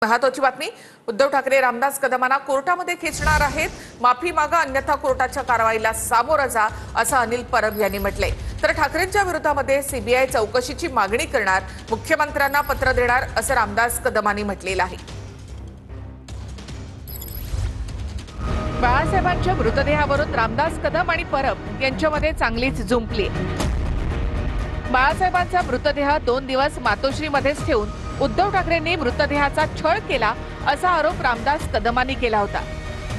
महत्वाची बातमी, उद्धव ठाकरे रामदास कदमांना कोर्टामध्ये खेचणार आहेत। माफी मागा अन्यथा कोर्टाच्या कारवाईला सामोरं जा, असं अनिल परब यांनी म्हटलंय। तर ठाकरेंच्या विरोधामध्ये सीबीआय चौकशीची मागणी करणार, मुख्यमंत्र्यांना पत्र देणार, असं रामदास कदमांनी म्हटलेलं आहे। बाळासाहेबांच्या मृतदेहावरून रामदास कदम आणि परब यांच्यामध्ये चांगलीच जुंपली। बाळासाहेबांचा मृतदेह 2 दिवस मातोश्रीमध्येच ठेवून उद्धव ठाकरेंनी मृतदेहाचा छळ केला, असा आरोप रामदास कदमांनी केला होता।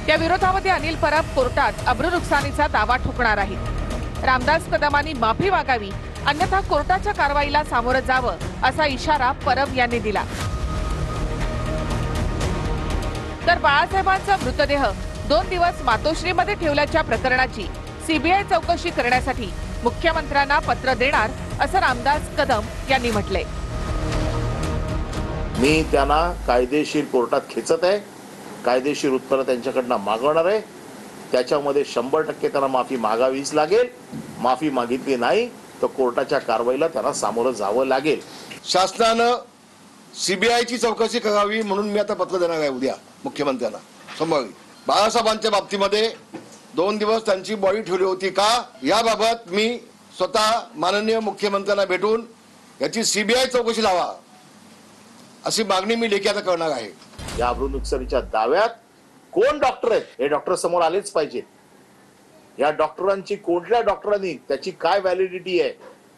त्या विरोधामध्ये अनिल परब कोर्टात अब्रू नुकसानीचा दावा ठोकणार आहेत। रामदास कदमांनी माफी मागावी, अन्यथा कोर्टाच्या कारवाईला सामोरं जावं, असा इशारा परब यांनी दिला। तर बाळासाहेबांचा मृतदेह 2 दिवस मातोश्रीमध्ये ठेवल्याच्या प्रकरणाची सीबीआय चौकशी करण्यासाठी मुख्यमंत्र्यांना पत्र देणार, असं रामदास कदम यांनी म्हटलंय। मी त्यांना कायदेशीर कोर्टात खेचत आहे, कायदेशीर उत्तर त्यांच्याकडनं मागवणार आहे। त्याच्यामध्ये 100% त्यांना माफी मागावीच लागेल। माफी मागितली नाही तर कोर्टाच्या कारवाईला त्यांना सामोरं जावं लागेल। शासनानं सीबीआयची चौकशी करावी म्हणून मी आता पत्र देणार आहे उद्या मुख्यमंत्र्यांना संभाव्य। बाळासाहेबांच्या बाबतीमध्ये 2 दिवस त्यांची बॉडी ठेवली होती का, याबाबत मी स्वतः माननीय मुख्यमंत्र्यांना भेटून याची सीबीआय चौकशी लावा, अशी मागणी मी लेखी आता करणार आहे। या अब्रू नुकसानीच्या दाव्यात कोण डॉक्टर आहेत हे डॉक्टर समोर आलेच पाहिजेत। या डॉक्टरांची कोणत्या डॉक्टरांनी, त्याची काय व्हॅलिडिटी आहे,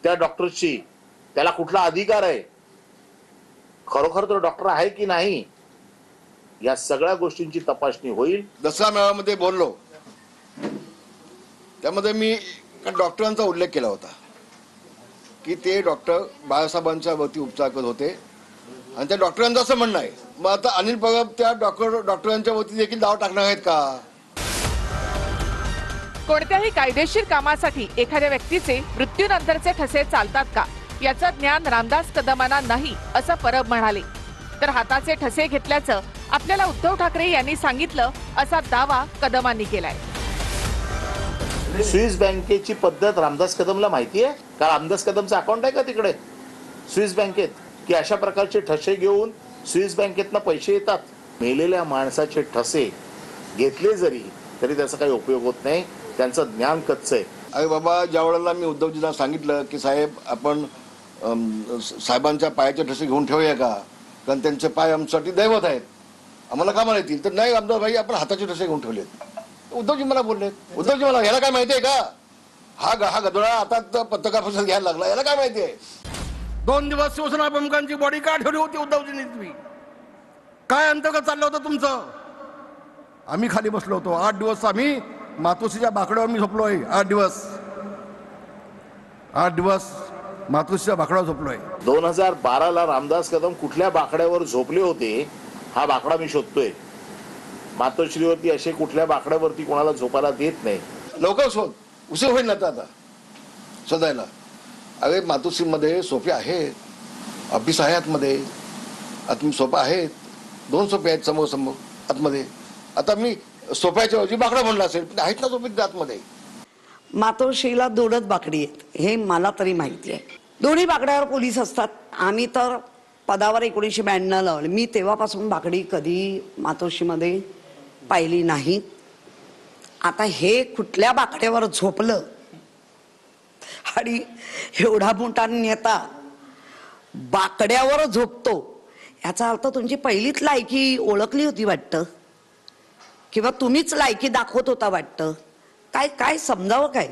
त्या डॉक्टरची त्याला कुठला अधिकार आहे, खरोखर तो डॉक्टर आहे की नाही, या सगळ्या गोष्टींची तपासणी होईल। दसरा मेळाव्यामध्ये बोललो, त्यामध्ये मी डॉक्टरांचा उल्लेख केला होता की ते डॉक्टर बाळासाहेबांच्या वरती उपचार करत होते आणि त्या डॉक्टरांचं असं म्हणणं आहे। मग आता अनिल परब त्या डॉक्टरांच्या वरती देखील दाव टाकणार आहेत का? कोणत्याही कायदेशीर कामासाठी एखाद्या व्यक्तीचे मृत्यूनंतरचे ठसे चालतात का, याचं ज्ञान रामदास कदमांना नाही, असं परब म्हणाले। तर हाताचे ठसे घेतल्याचं आपल्याला उद्धव ठाकरे यांनी सांगितलं, असा दावा कदमांनी केलाय। स्विस बँकेची पद्धत रामदास कदमला माहिती आहे का? रामदास कदमचं अकाउंट आहे का तिकडे स्विस बँकेत, की अशा प्रकारचे ठसे घेऊन स्विस बँकेतनं पैसे येतात? मेलेल्या माणसाचे ठसे घेतले जरी तरी त्याचा काही उपयोग होत नाही, त्यांचं ज्ञान कच्चं आहे। अरे बाबा, ज्या वेळेला मी उद्धवजींना सांगितलं की साहेब आपण साहेबांच्या पायाचे ठसे घेऊन ठेवूया का, कारण त्यांचे पाय आमच्यासाठी दैवत आहेत, आम्हाला कामाला येतील। तर नाही रामदास भाई, आपण हाताचे ठसे घेऊन ठेवलेत। उद्धवजी मला बोलले, उद्धवजी मला याला काय माहिती आहे का, हा गदोळा आता पत्रकार परिषद घ्यायला लागला, याला काय माहिती आहे? 2 दिवस शिवसेना प्रमुखांची बॉडी का ठेवली होती उद्धवजींनी? तुम्ही काय अंतर्गत चाललं होतं तुमचं? आम्ही खाली बसलो होतो 8 दिवस, आम्ही मातोश्रीच्या बाकड्यावर मी झोपलोय 8 दिवस मातोश्रीच्या बाकड्यावर झोपलोय। 2012ला रामदास कदम कुठल्या बाकड्यावर झोपले होते हा बाकडा मी शोधतोय। मातोश्रीवरती असे कुठल्या बाकड्यावरती कोणाला झोपायला देत नाही। लवकर शोध, उशीर होईल ना आता शोधायला। अरे मातोश्रीमध्ये सोफे आहेत, ऑफिस आहे आतमध्ये, सोफा आहेत, 2 सोफे आहेत समोर समोर आतमध्ये। आता मी सोफ्याच्या ऐवजी बाकडा म्हणला असेल, पण आहेत ना सोफे आतमध्ये। मातोश्रीला 2च बाकडी आहेत हे मला तरी माहिती आहे। दोन्ही बाकड्यावर पोलीस असतात। आम्ही तर पदावर 1992 लावले, मी तेव्हापासून बाकडी कधी मातोश्रीमध्ये पाहिली नाही। आता हे कुठल्या बाकड्यावर झोपलं आणि एवढा मोठा नेता बाकड्यावर झोपतो, याचा अर्थ तुमची पहिलीच लायकी ओळखली होती वाटतं, किंवा तुम्हीच लायकी दाखवत होता वाटतं। काय काय समजावं काय?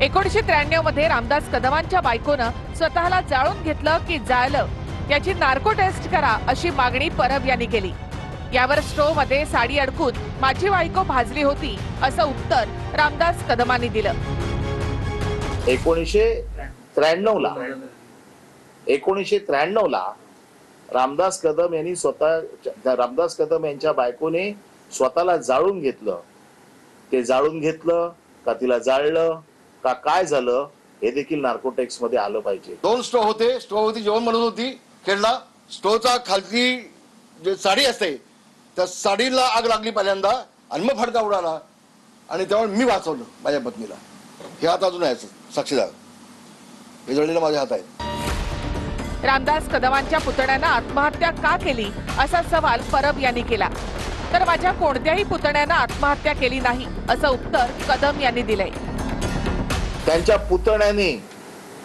1993 मध्ये रामदास कदमांच्या बायकोनं स्वतःला जाळून घेतलं की जाळलं, याची नार्को टेस्ट करा, अशी मागणी परब यांनी केली। यावर स्टोव्ह मध्ये साडी अडकून माझी बायको भाजली होती, असं उत्तर रामदास कदमांनी दिलं। 1993 ला रामदास कदम यांच्या बायकोने स्वतःला जाळून घेतलं। ते जाळून घेतलं का तिला जाळलं का काय झालं हे देखील नार्कोटेक्स मध्ये आलं पाहिजे। 2 स्टोव्ह होते, स्टोव्ह होती जेवण बनवत होती खेळला, स्टोव्हचा खालची जे साडी असते त्या साडीला आग लागली पहिल्यांदा आणि मग फडका उडाला आणि त्यामुळे मी वाचवलं माझ्या पत्नीला। हे हात अजून आहे साक्षीदार, हे जळलेलं माझ्या हात आहे। रामदास कदमांच्या पुतण्यानं आत्महत्या का केली असा सवाल परब यांनी केला. तर माझ्या कोणत्याही पुतण्यानं आत्महत्या केली नाही असं उत्तर कदम यांनी दिलंय. त्यांच्या पुतण्याने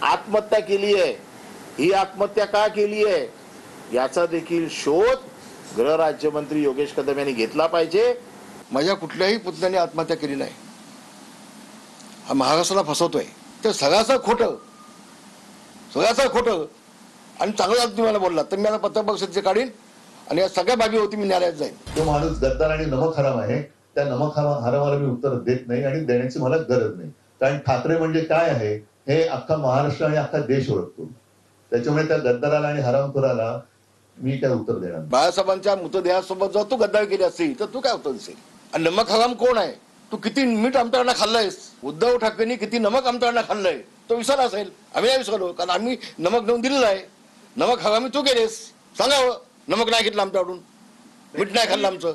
आत्महत्या केली आहे. ही आत्महत्या का केली आहे याचा देखील शोध गृहराज्यमंत्री योगेश कदम यांनी घेतला पाहिजे. माझ्या कुठल्याही पुतण्याने आत्महत्या केली नाही. हा महाराष्ट्राला फसवतोय. ते सगळ्याचं खोटं आणि चांगलं तुम्ही मला बोललात तर मी आता पत्रपरिषदेचे काढीन आणि या सगळ्या बाबी होती मी न्यायालयात जाईन. तो माणूस गद्दार आणि नमक हराम आहे. त्या नमक हरामाला मी उत्तर देत नाही आणि देण्याची मला गरज नाही. कारण ठाकरे म्हणजे काय आहे हे अख्खा महाराष्ट्र आणि अख्खा देश ओळखतो. त्याच्यामुळे त्या गद्दाराला आणि हरामखोराला मी काय उत्तर देणार. बाळासाहेबांच्या मृतदेहासोबत जर तू गद्दारी केली असती तर तू काय उत्तर देशील. आणि नमक हराम कोण आहे. तू किती मीठ आमच्याकडनं खाल्लंयस. उद्धव ठाकरेंनी किती नमक आमच्याकडनं खाल्लंय तो विसरला असेल. आम्ही नाही विसरलो कारण आम्ही नमक देऊन दिलेलं आहे. नमक हरामी तू केलेस. सांगावं नमक नाही घेतलं आमच्याकडून. मीठ नाही खाल्लं आमचं.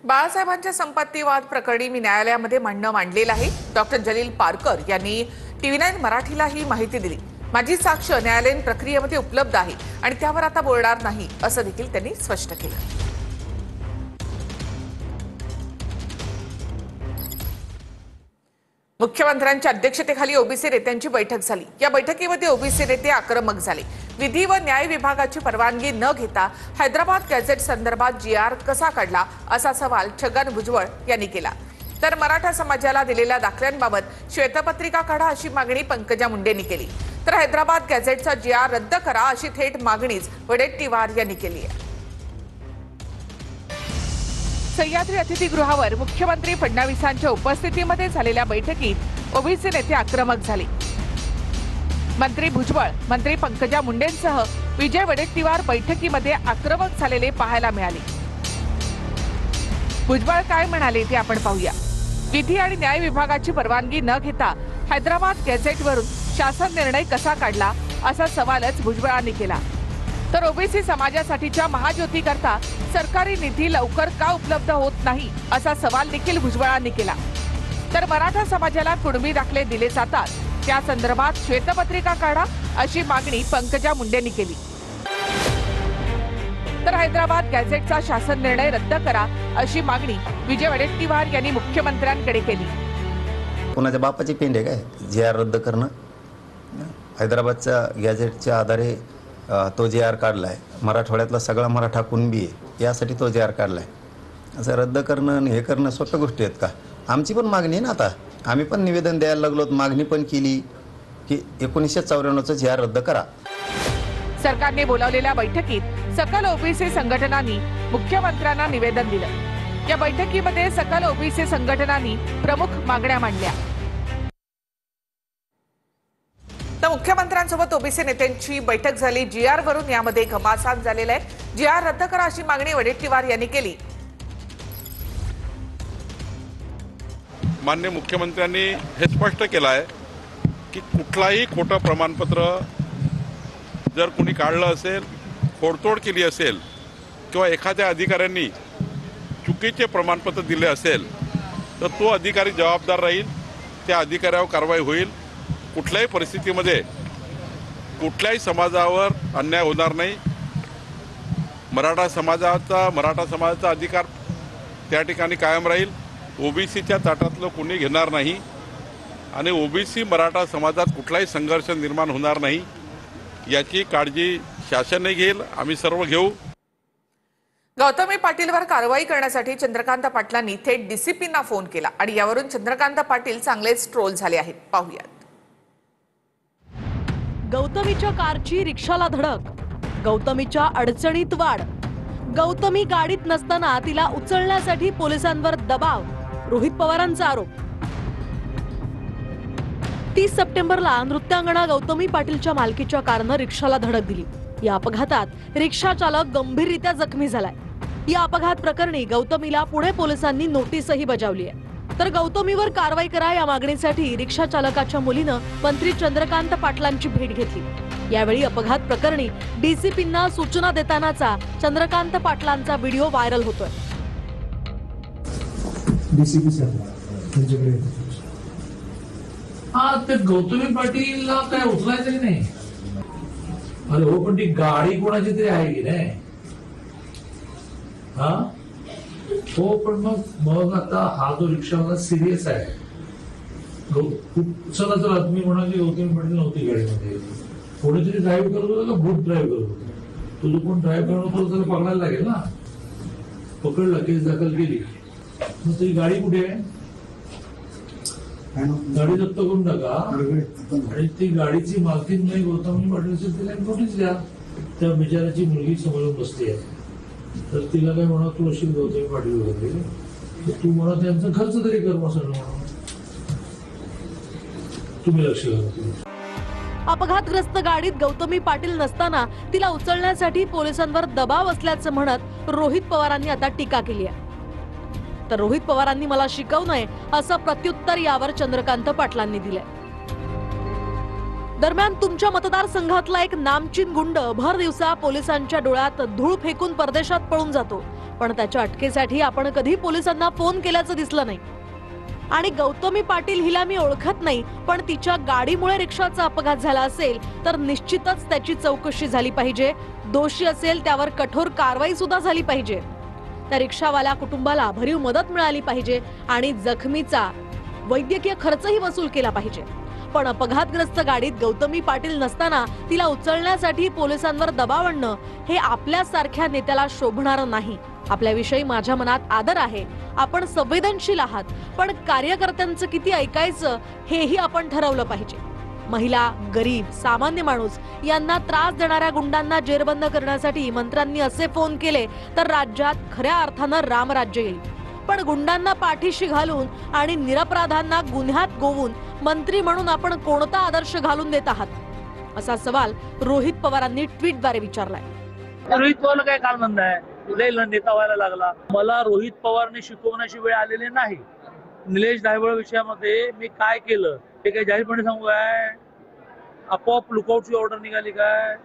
बाळासाहेबांच्या संपत्ती वाद प्रकरणी मी न्यायालयामध्ये म्हणणं मांडलेलं आहे. डॉक्टर जलील पारकर यांनी TV9 मराठीला ही माहिती दिली. माझी साक्ष न्यायालयीन प्रक्रियेमध्ये उपलब्ध आहे आणि त्यावर आता बोलणार नाही असं देखील त्यांनी स्पष्ट केलं. मुख्यमंत्र्यांच्या अध्यक्षतेखाली ओबीसी नेत्यांची बैठक झाली. या बैठकीमध्ये ओबीसी नेते आक्रमक झाले. विधी व न्याय विभागाची परवानगी न घेता हैदराबाद गॅझेट संदर्भात GR कसा काढला असा सवाल छगन भुजबळ यांनी केला. तर मराठा समाजाला दिलेल्या दाखल्यांबाबत श्वेतपत्रिका काढा अशी मागणी पंकजा मुंडेंनी केली. तर हैदराबाद गॅझेटचा GR रद्द करा अशी थेट मागणीच वडेट्टीवार यांनी केली आहे. सह्याद्री अतिथीगृहावर मुख्यमंत्री फडणवीसांच्या उपस्थितीमध्ये झालेल्या बैठकीत ओबीसी नेते आक्रमक झाले. मंत्री भुजबळ, मंत्री पंकजा मुंडेंसह विजय वडेट्टीवार बैठकीमध्ये आक्रमक झालेले पाहायला मिळाले. भुजबळ काय म्हणाले ते आपण पाहूया. विधी आणि न्याय विभागाची परवानगी न घेता हैदराबाद गॅझेटवरून शासन निर्णय कसा काढला असा सवालच भुजबळांनी केला. तर ओबीसी समाजासाठीच्या महाज्योतीकरता सरकारी निधी लवकर का उपलब्ध होत नाही असा सवाल देखील भुजबळांनी केला. तर मराठा समाजाला कुणबी दाखले दिले जातात त्या संदर्भात श्वेतपत्रिका काढा अशी मागणी पंकजा मुंडेंनी केली. तर हैदराबाद गॅझेटचा शासन निर्णय रद्द करा अशी मागणी विजय वडेट्टीवार यांनी मुख्यमंत्र्यांकडे केली. कोणाच्या बापाची पेंड आहे काय GR रद्द करणं. हैदराबादच्या गॅझेटच्या आधारे तो GR काढलाय. मराठवाड्यातला सगळा मराठा कुणबी आहे यासाठी तो GR काढलाय. असं रद्द करणं आणि हे करणं सोप्या गोष्टी आहेत का. आमची पण मागणी आहे ना. आता आम्ही पण निवेदन द्यायला लागलो. मागणी पण केली की 1994चं GR रद्द करा. सरकारने बोलावलेल्या बैठकीत सकल ओबीसी संघटनांनी मुख्यमंत्र्यांना निवेदन दिलं. या बैठकीमध्ये सकल ओबीसी संघटनांनी प्रमुख मागण्या मांडल्या. तर मुख्यमंत्र्यांसोबत ओबीसी नेत्यांची बैठक झाली. GR वरून यामध्ये घमासान झालेला आहे. GR रद्द करा अशी मागणी वडेट्टीवार यांनी केली. माननीय मुख्यमंत्र्यांनी हे स्पष्ट केलं आहे की कुठलाही खोटं प्रमाणपत्र जर कोणी काढलं असेल, फोडतोड केली असेल किंवा एखाद्या अधिकाऱ्यांनी चुकीचे प्रमाणपत्र दिले असेल तर तो अधिकारी जबाबदार राहील. त्या अधिकाऱ्यावर कारवाई होईल. कुठल्याही परिस्थितीमध्ये कुठल्याही समाजावर अन्याय होणार नाही. मराठा समाजाचा अधिकार त्या ठिकाणी कायम राहील. ओबीसीच्या ताटातलं कोणी घेणार नाही आणि ओबीसी मराठा समाजात कुठलाही संघर्ष निर्माण होणार नाही याची काळजी शासनही घेईल. आम्ही सर्व घेऊ. गौतमी पाटीलवर कारवाई करण्यासाठी चंद्रकांत पाटलांनी थेट DCPंना फोन केला आणि यावरून चंद्रकांत पाटील चांगलेच ट्रोल झाले आहेत. पाहूयात. गौतमीच्या कारची रिक्षाला धडक, गौतमीच्या अडचणीत वाढ, गौतमी गाडीत नसताना तिला उचलण्यासाठी पोलिसांवर दबाव, रोहित पवारांचा आरोप. 30 सप्टेंबरला नृत्यांगना गौतमी पाटीलच्या मालकीच्या कारनं रिक्षाला धडक दिली. या अपघातात रिक्षा चालक गंभीररित्या जखमी झालाय. या अपघात प्रकरणी गौतमीला पुणे पोलिसांनी नोटीसही बजावली आहे. तर गौतमीवर कारवाई करा या मागणीसाठी रिक्षा चालकाच्या मुलीनं मंत्री चंद्रकांत पाटलांची भेट घेतली. यावेळी अपघात प्रकरणी DCPंना सूचना देतानाचा चंद्रकांत पाटलांचा व्हिडिओ व्हायरल होतोय. DCP हा ते गौतमी पाटीलला काय उचलायचं की नाही. अरे हो, पण ती गाडी कोणाची तरी आहे की नाही? हा हो, पण मग आता हा जो रिक्षावाला सिरियस आहे. चला चला तुम्ही म्हणा की गौतमी पाटील नव्हती गाडीमध्ये, कोणीतरी ड्राईव्ह करत होता का भूत ड्राईव्ह करत होता? तो जो कोण ड्राईव्ह करत होता त्याला पकडायला लागेल ना. पकडला, केस दाखल केली, मग ती गाडी कुठे आहे? गाडी जप्त करून टाका आणि ती गाडीची मालकीन नाही गौतमी पाटील, तिला नोटीस द्या. त्या बिचाराची मुलगी समोरून बसली आहे, तर तिला काय म्हणा तू अशी गौतमी पाटील वगैरे, तर तू म्हणा त्यांचा खर्च तरी कर मग सगळं म्हणा. तुम्ही लक्ष घाला. अपघातग्रस्त गाडीत गौतमी पाटील नसताना तिला उचलण्यासाठी पोलिसांवर दबाव असल्याचं म्हणत रोहित पवारांनी आता टीका केली आहे. तर रोहित पवारांनी मला शिकवू नये असं प्रत्युत्तर यावर चंद्रकांत पाटलांनी दिलंय. दरम्यान तुमच्या मतदारसंघातला एक नामचीन गुंड भर दिवसा पोलिसांच्या डोळ्यात धूळ फेकून परदेशात पळून जातो, पण त्याच्या अटकेसाठी आपण कधी पोलिसांना फोन केल्याचं दिसलं नाही. आणि गौतमी पाटील हिला मी ओळखत नाही, पण तिच्या गाडीमुळे रिक्षाचा अपघात झाला असेल तर निश्चितच त्याची चौकशी झाली पाहिजे. दोषी असेल त्यावर कठोर कारवाई सुद्धा झाली पाहिजे. त्या रिक्षावाल्या कुटुंबाला भरीव मदत मिळाली पाहिजे आणि जखमीचा वैद्यकीय खर्चही वसूल केला पाहिजे. पण अपघातग्रस्त गाडीत गौतमी पाटील नसताना तिला उचलण्यासाठी पोलिसांवर दबाव आणणं हे आपल्यासारख्या नेत्याला शोभणारं नाही. आपल्याविषयी माझ्या मनात आदर आहे, आपण संवेदनशील आहात, पण कार्यकर्त्यांचं किती ऐकायचं हेही आपण ठरवलं पाहिजे. महिला, गरीब, सामान्य माणूस यांना त्रास देणाऱ्या गुंडांना जेरबंद करण्यासाठी मंत्र्यांनी असे फोन केले तर राज्यात खऱ्या अर्थानं रामराज्य येईल. पण गुंडांना पाठीशी घालून आणि निरपराधांना गुन्ह्यात गोवून मंत्री म्हणून आपण कोणता आदर्श घालून देत आहात, असा सवाल रोहित पवारांनी ट्विटद्वारे विचारलाय. रोहित पवारला काय कारणं आहे? तुलाही नेता व्हायला लागला. मला रोहित पवारने शिकवण्याची वेळ आलेली नाही. निलेश धायवळ विषयामध्ये मी काय केलं ते काही जाहीरपणे सांगू काय? आपोआप लुकआउटची ऑर्डर निघाली काय?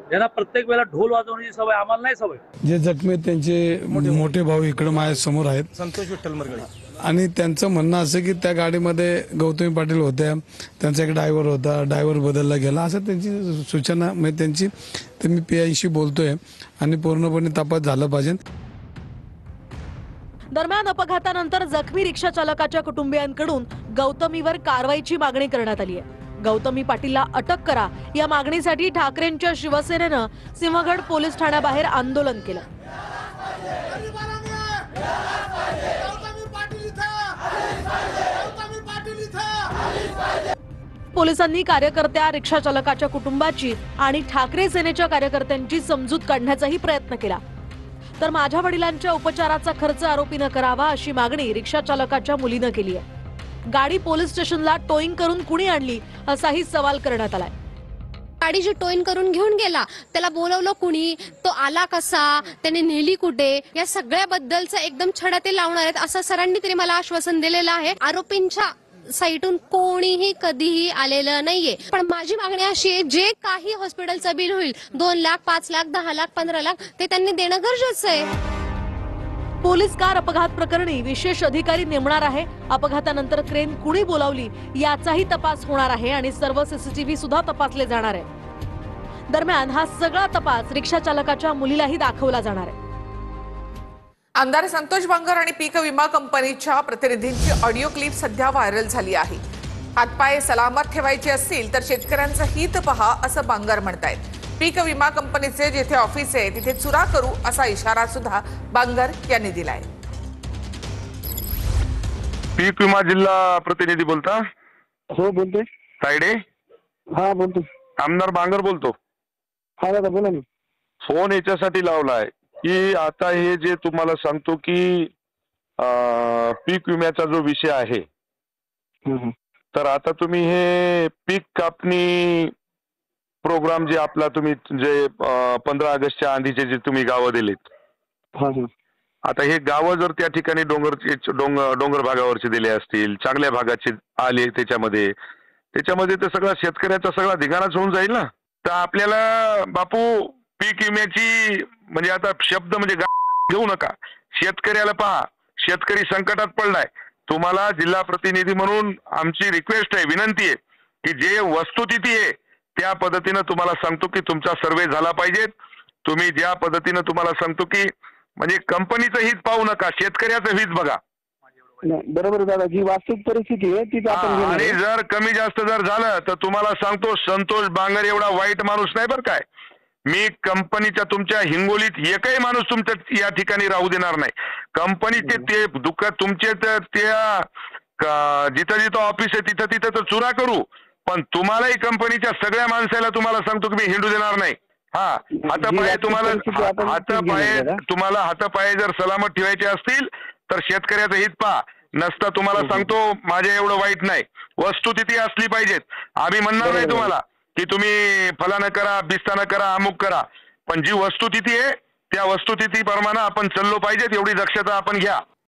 ज्यांना प्रत्येक वेळेला ढोल वाजवण्याची सवय, आम्हाला नाही सवय. जे जखमी आहेत त्यांचे मोठे भाऊ इकडे माझ्या समोर आहेत, संतोष विठ्ठल मरगळे, आणि त्यांचं म्हणणं असं की त्या गाडीमध्ये गौतमी पाटील होत्या, त्यांचा एक ड्रायव्हर होता, ड्रायव्हर बदलला गेला, असं त्यांची सूचना म्हणजे त्यांची. तर मी PIशी बोलतोय आणि पूर्णपणे तपास झाला पाहिजे. दरम्यान अपघातानंतर जखमी रिक्षा चालकाच्या कुटुंबियांकडून गौतमीवर कारवाईची मागणी करण्यात आली आहे. गौतमी पाटीलला अटक करा या मागणीसाठी ठाकरेंच्या शिवसेनेनं सिंहगड पोलीस ठाण्याबाहेर आंदोलन केलं. पोलिसांनी कार्यकर्त्या, रिक्षा चालकाच्या कुटुंबाची आणि ठाकरे सेनेच्या कार्यकर्त्यांची समजूत काढण्याचाही प्रयत्न केला. तर माझ्या वडिलांच्या उपचाराचा खर्च आरोपीनं करावा अशी मागणी रिक्षा चालकाच्या मुलीनं केली आहे. गाडी पोलीस स्टेशनला टोईंग करून कुणी आणली असाही सवाल करण्यात आलाय. गाडीची टोईंग करून घेऊन गेला, त्याला बोलवलं कुणी, तो आला कसा, त्याने नेली कुठे, या सगळ्याबद्दलचं एकदम छडा ते लावणार आहेत असं सरांनी तरी मला आश्वासन दिलेलं आहे. आरोपींच्या साईटून कोणीही कधीही आलेलं नाहीये. पण माझी मागणी अशी आहे, जे काही हॉस्पिटलचं बिल होईल 2 लाख, 5 लाख, 10 लाख, 15 लाख ते त्यांनी देणं गरजेचं आहे. पोलीस कार अपघात प्रकरणी विशेष अधिकारी नेमणार आहे. अपघातानंतर क्रेन कुणी बोलावली याचाही तपास होणार आहे आणि सर्व CCTV सुद्धा तपासले जाणार आहे. दरम्यान हा सगळा तपास रिक्षा चालकाच्या मुलीलाही दाखवला जाणार आहे. आमदार संतोष बांगर आणि पीक विमा कंपनीच्या प्रतिनिधींची ऑडिओ क्लिप सध्या व्हायरल झाली आहे. हातपाय सलामत ठेवायचे असतील तर शेतकऱ्यांचं हित पहा असं बांगर म्हणतायत. पीक विमा कंपनीचे जिथे ऑफिस आहे तिथे चुरा करू असा इशारा सुद्धा बांगर यांनी दिलाय. पीक विमा जिल्हा प्रतिनिधी बोलता? हो बोलतोय. तायडे? हा बोलतो. आमदार बांगर बोलतो. हा दादा बोला ना. फोन याच्यासाठी लावलाय की आता हे जे तुम्हाला सांगतो की पीक विम्याचा जो विषय आहे, तर आता तुम्ही हे पीक कापणी प्रोग्राम जे आपला तुम्ही जे 15 ऑगस्टच्या आधीचे जे तुम्ही गावं दिलेत, आता हे गावं जर त्या ठिकाणी डोंगर भागावरचे दिले असतील, चांगल्या भागाचे आले त्याच्यामध्ये तर सगळा शेतकऱ्याचा सगळा धिगाणाच होऊन जाईल ना. तर आपल्याला बापू पीक विम्याची म्हणजे आता शब्द म्हणजे घेऊ नका, शेतकऱ्याला पहा, शेतकरी संकटात पडलाय. तुम्हाला जिल्हा प्रतिनिधी म्हणून आमची रिक्वेस्ट आहे, विनंती आहे की जे वस्तुस्थिती आहे त्या पद्धतीनं तुम्हाला सांगतो की तुमचा सर्वे झाला पाहिजे. तुम्ही ज्या पद्धतीनं तुम्हाला सांगतो की म्हणजे कंपनीचं हित पाहू नका, शेतकऱ्याचं हित बघा. नाही, बरोबर आहे दादा, जी वास्तविक परिस्थिती आहे तीच आपण घेणार आणि आहे. जर कमी जास्त जर झालं तर तुम्हाला सांगतो संतोष बांगर एवढा वाईट माणूस नाही बरं काय. मी कंपनीच्या तुमच्या हिंगोलीत एकही माणूस तुमच्या या ठिकाणी राहू देणार नाही. कंपनीचे ते दुःख तुमचे त्या जिथं जिथं ऑफिस आहे तिथं तिथं तर चुरा करू, पण तुम्हालाही कंपनीच्या सगळ्या माणसाला तुम्हाला सांगतो की मी हिंडू देणार नाही. हा, हातापाये तुम्हाला हातापाये जर सलामत ठेवायचे असतील तर शेतकऱ्याचं हित पहा. नसता तुम्हाला सांगतो माझ्या एवढं वाईट नाही. वस्तुस्थिती असली पाहिजेत. आम्ही म्हणणार नाही तुम्हाला की तुम्ही फलानं करा, बिस्तानं करा, अमुक करा, पण जी वस्तुस्थिती आहे त्या वस्तुस्थिती प्रमाणे आपण चाललो पाहिजेत, एवढी दक्षता आपण घ्या.